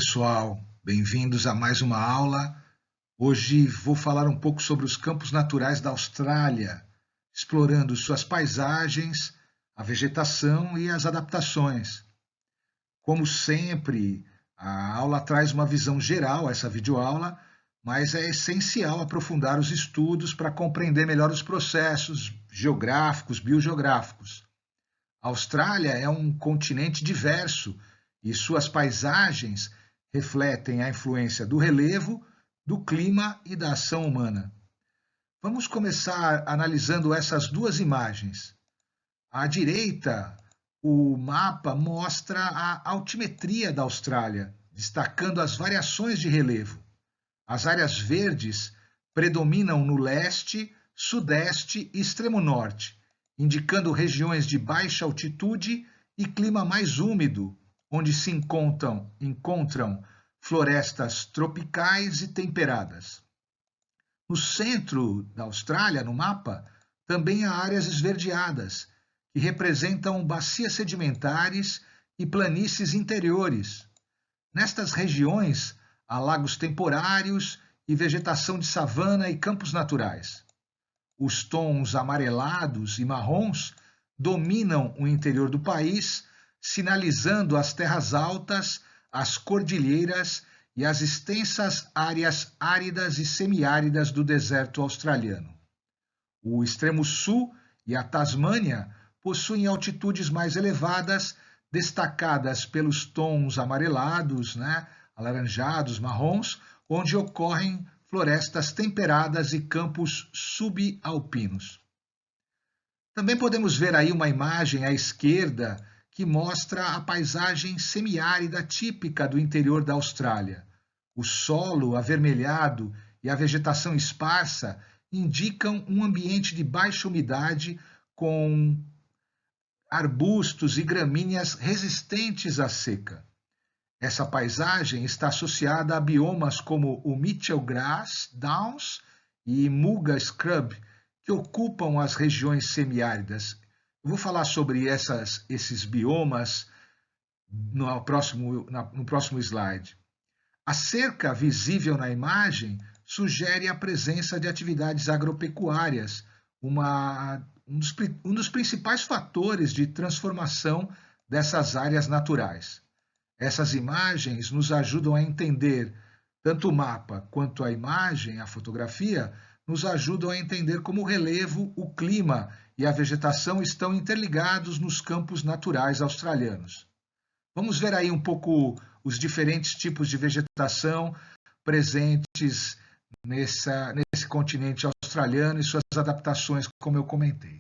Pessoal, bem-vindos a mais uma aula. Hoje vou falar um pouco sobre os campos naturais da Austrália, explorando suas paisagens, a vegetação e as adaptações. Como sempre, a aula traz uma visão geral, essa videoaula, mas é essencial aprofundar os estudos para compreender melhor os processos geográficos, biogeográficos. A Austrália é um continente diverso e suas paisagens refletem a influência do relevo, do clima e da ação humana. Vamos começar analisando essas duas imagens. À direita, o mapa mostra a altimetria da Austrália, destacando as variações de relevo. As áreas verdes predominam no leste, sudeste e extremo norte, indicando regiões de baixa altitude e clima mais úmido, onde se encontram florestas tropicais e temperadas. No centro da Austrália, no mapa, também há áreas esverdeadas, que representam bacias sedimentares e planícies interiores. Nestas regiões, há lagos temporários e vegetação de savana e campos naturais. Os tons amarelados e marrons dominam o interior do país, sinalizando as terras altas, as cordilheiras e as extensas áreas áridas e semiáridas do deserto australiano. O extremo sul e a Tasmânia possuem altitudes mais elevadas, destacadas pelos tons amarelados, alaranjados, marrons, onde ocorrem florestas temperadas e campos subalpinos. Também podemos ver aí uma imagem à esquerda que mostra a paisagem semiárida típica do interior da Austrália. O solo avermelhado e a vegetação esparsa indicam um ambiente de baixa umidade com arbustos e gramíneas resistentes à seca. Essa paisagem está associada a biomas como o Mitchell Grass Downs e Muga Scrub, que ocupam as regiões semiáridas. Eu vou falar sobre esses biomas no próximo slide. A cerca visível na imagem sugere a presença de atividades agropecuárias, um dos principais fatores de transformação dessas áreas naturais. Essas imagens nos ajudam a entender, tanto o mapa quanto a imagem, a fotografia, nos ajudam a entender como o relevo, o clima e a vegetação estão interligados nos campos naturais australianos. Vamos ver aí um pouco os diferentes tipos de vegetação presentes nesse continente australiano e suas adaptações, como eu comentei.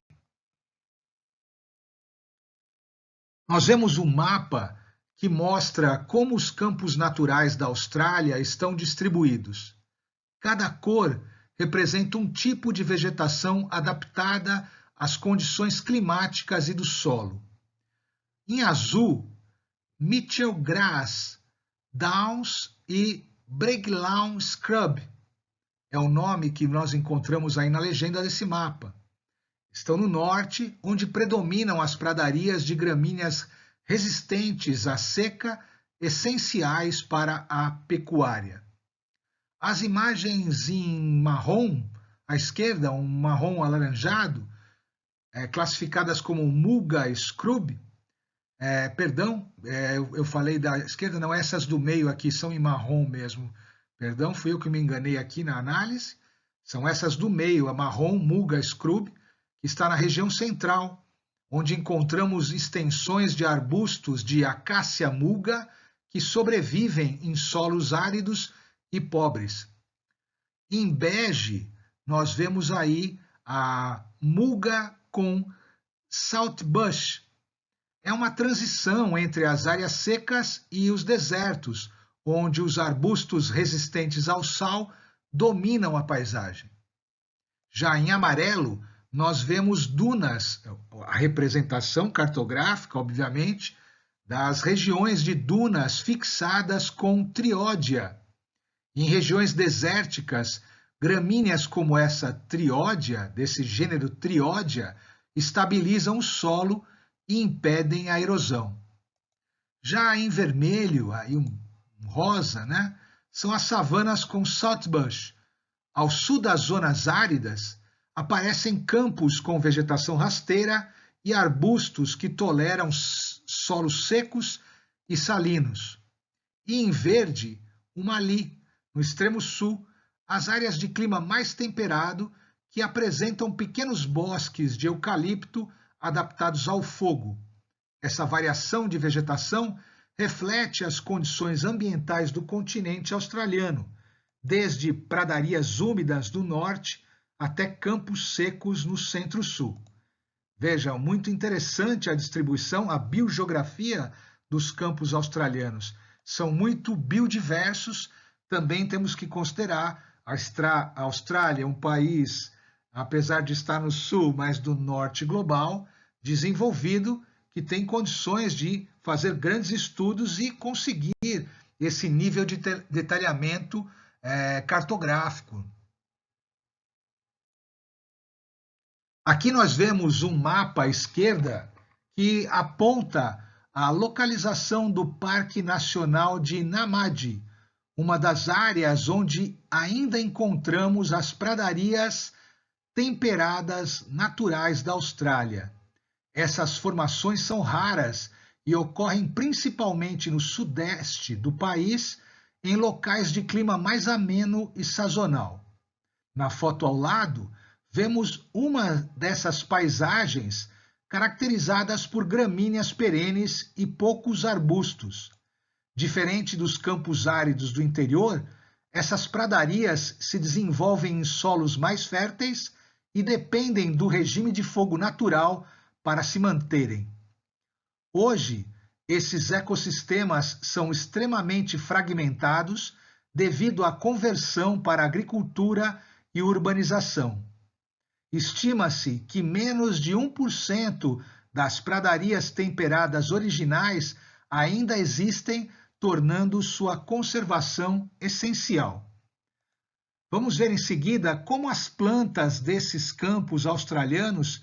Nós vemos um mapa que mostra como os campos naturais da Austrália estão distribuídos. Cada cor representa um tipo de vegetação adaptada às condições climáticas e do solo. Em azul, Mitchell Grass Downs e Breglawn Scrub é o nome que nós encontramos aí na legenda desse mapa. Estão no norte, onde predominam as pradarias de gramíneas resistentes à seca, essenciais para a pecuária. As imagens em marrom, à esquerda, um marrom alaranjado, classificadas como Muga Scrub, eu falei da esquerda, não, essas do meio aqui são em marrom mesmo, perdão, fui eu que me enganei aqui na análise, são essas do meio, a marrom Muga Scrub, que está na região central, onde encontramos extensões de arbustos de acácia muga que sobrevivem em solos áridos e pobres. Em bege, nós vemos aí a muga com saltbush. É uma transição entre as áreas secas e os desertos, onde os arbustos resistentes ao sal dominam a paisagem. Já em amarelo, nós vemos dunas, a representação cartográfica, obviamente, das regiões de dunas fixadas com triódia. Em regiões desérticas, gramíneas como essa triódia, desse gênero triódia, estabilizam o solo e impedem a erosão. Já em vermelho, aí rosa, né? São as savanas com saltbush. Ao sul das zonas áridas, aparecem campos com vegetação rasteira e arbustos que toleram solos secos e salinos. E em verde, o Mali, no extremo sul, as áreas de clima mais temperado que apresentam pequenos bosques de eucalipto adaptados ao fogo. Essa variação de vegetação reflete as condições ambientais do continente australiano, desde pradarias úmidas do norte até campos secos no centro-sul. Veja, muito interessante a distribuição, a biogeografia dos campos australianos. São muito biodiversos. Também temos que considerar a Austrália, um país, apesar de estar no sul, mas do norte global, desenvolvido, que tem condições de fazer grandes estudos e conseguir esse nível de detalhamento cartográfico. Aqui nós vemos um mapa à esquerda que aponta a localização do Parque Nacional de Namadi, uma das áreas onde ainda encontramos as pradarias temperadas naturais da Austrália. Essas formações são raras e ocorrem principalmente no sudeste do país, em locais de clima mais ameno e sazonal. Na foto ao lado, vemos uma dessas paisagens caracterizadas por gramíneas perenes e poucos arbustos. Diferente dos campos áridos do interior, essas pradarias se desenvolvem em solos mais férteis e dependem do regime de fogo natural para se manterem. Hoje, esses ecossistemas são extremamente fragmentados devido à conversão para agricultura e urbanização. Estima-se que menos de 1% das pradarias temperadas originais ainda existem, tornando sua conservação essencial. Vamos ver em seguida como as plantas desses campos australianos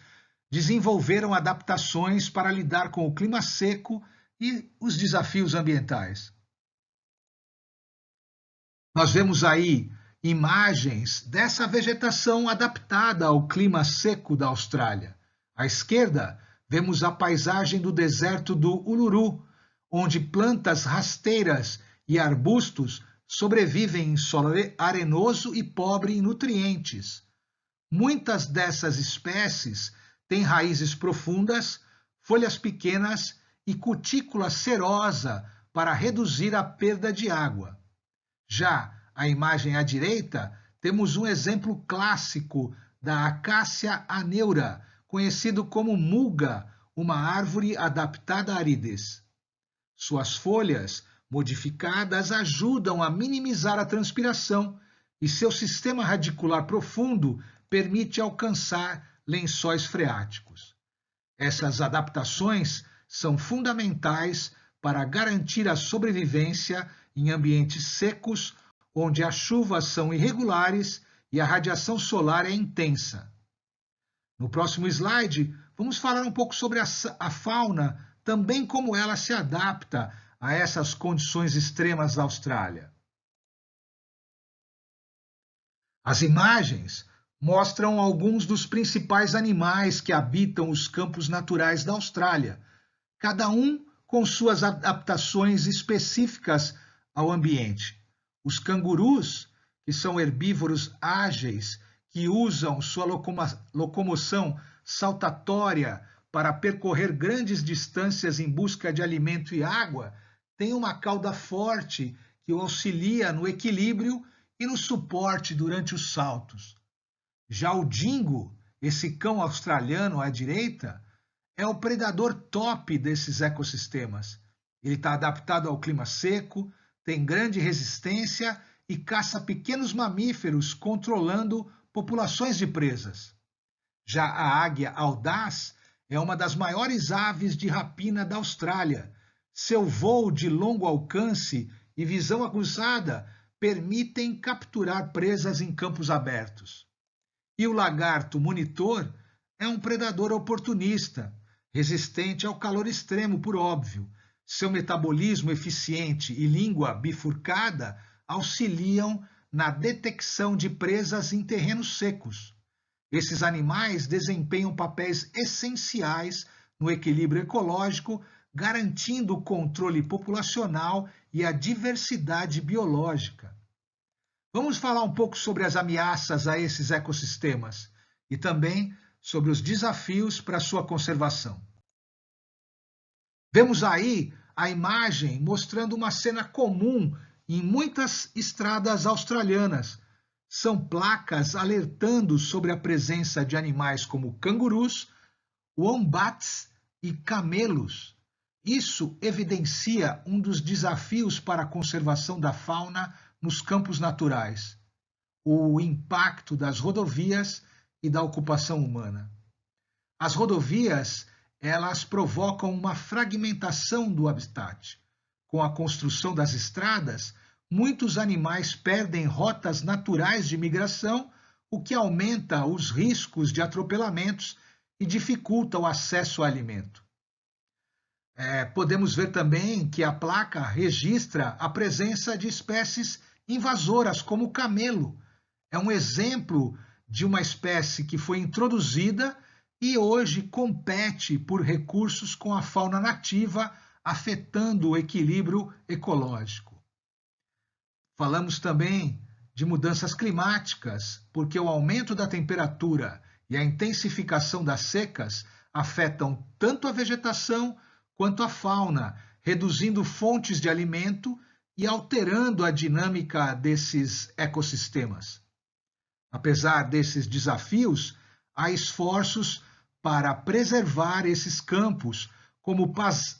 desenvolveram adaptações para lidar com o clima seco e os desafios ambientais. Nós vemos aí imagens dessa vegetação adaptada ao clima seco da Austrália. À esquerda, vemos a paisagem do deserto do Uluru, onde plantas rasteiras e arbustos sobrevivem em solo arenoso e pobre em nutrientes. Muitas dessas espécies têm raízes profundas, folhas pequenas e cutícula serosa para reduzir a perda de água. Já a imagem à direita, temos um exemplo clássico da Acácia aneura, conhecido como mulga, uma árvore adaptada à aridez. Suas folhas modificadas ajudam a minimizar a transpiração e seu sistema radicular profundo permite alcançar lençóis freáticos. Essas adaptações são fundamentais para garantir a sobrevivência em ambientes secos, onde as chuvas são irregulares e a radiação solar é intensa. No próximo slide, vamos falar um pouco sobre a fauna, também como ela se adapta a essas condições extremas da Austrália. As imagens mostram alguns dos principais animais que habitam os campos naturais da Austrália, cada um com suas adaptações específicas ao ambiente. Os cangurus, que são herbívoros ágeis, que usam sua locomoção saltatória para percorrer grandes distâncias em busca de alimento e água, têm uma cauda forte que o auxilia no equilíbrio e no suporte durante os saltos. Já o dingo, esse cão australiano à direita, é o predador top desses ecossistemas. Ele está adaptado ao clima seco, tem grande resistência e caça pequenos mamíferos, controlando populações de presas. Já a águia audaz é uma das maiores aves de rapina da Austrália. Seu voo de longo alcance e visão aguçada permitem capturar presas em campos abertos. E o lagarto monitor é um predador oportunista, resistente ao calor extremo, por óbvio, Seu metabolismo eficiente e língua bifurcada auxiliam na detecção de presas em terrenos secos. Esses animais desempenham papéis essenciais no equilíbrio ecológico, garantindo o controle populacional e a diversidade biológica. Vamos falar um pouco sobre as ameaças a esses ecossistemas e também sobre os desafios para sua conservação. Vemos aí a imagem mostrando uma cena comum em muitas estradas australianas. São placas alertando sobre a presença de animais como cangurus, wombats e camelos. Isso evidencia um dos desafios para a conservação da fauna nos campos naturais: o impacto das rodovias e da ocupação humana. As rodovias, elas provocam uma fragmentação do habitat. Com a construção das estradas, muitos animais perdem rotas naturais de migração, o que aumenta os riscos de atropelamentos e dificulta o acesso ao alimento. Podemos ver também que a placa registra a presença de espécies invasoras, como o camelo. É um exemplo de uma espécie que foi introduzida e hoje compete por recursos com a fauna nativa, afetando o equilíbrio ecológico. Falamos também de mudanças climáticas, porque o aumento da temperatura e a intensificação das secas afetam tanto a vegetação quanto a fauna, reduzindo fontes de alimento e alterando a dinâmica desses ecossistemas. Apesar desses desafios, há esforços para preservar esses campos, como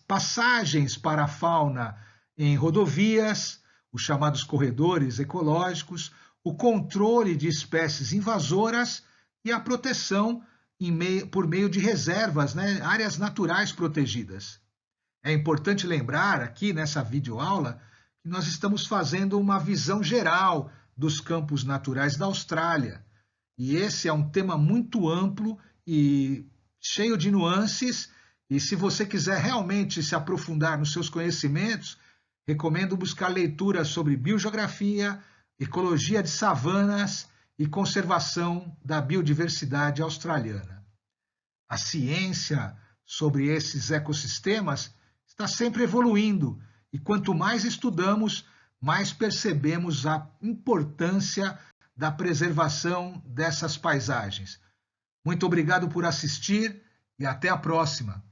passagens para a fauna em rodovias, os chamados corredores ecológicos, o controle de espécies invasoras e a proteção por meio de reservas, áreas naturais protegidas. É importante lembrar aqui nessa videoaula que nós estamos fazendo uma visão geral dos campos naturais da Austrália. E esse é um tema muito amplo e cheio de nuances, e se você quiser realmente se aprofundar nos seus conhecimentos, recomendo buscar leituras sobre biogeografia, ecologia de savanas e conservação da biodiversidade australiana. A ciência sobre esses ecossistemas está sempre evoluindo, e quanto mais estudamos, mais percebemos a importância da preservação dessas paisagens. Muito obrigado por assistir e até a próxima.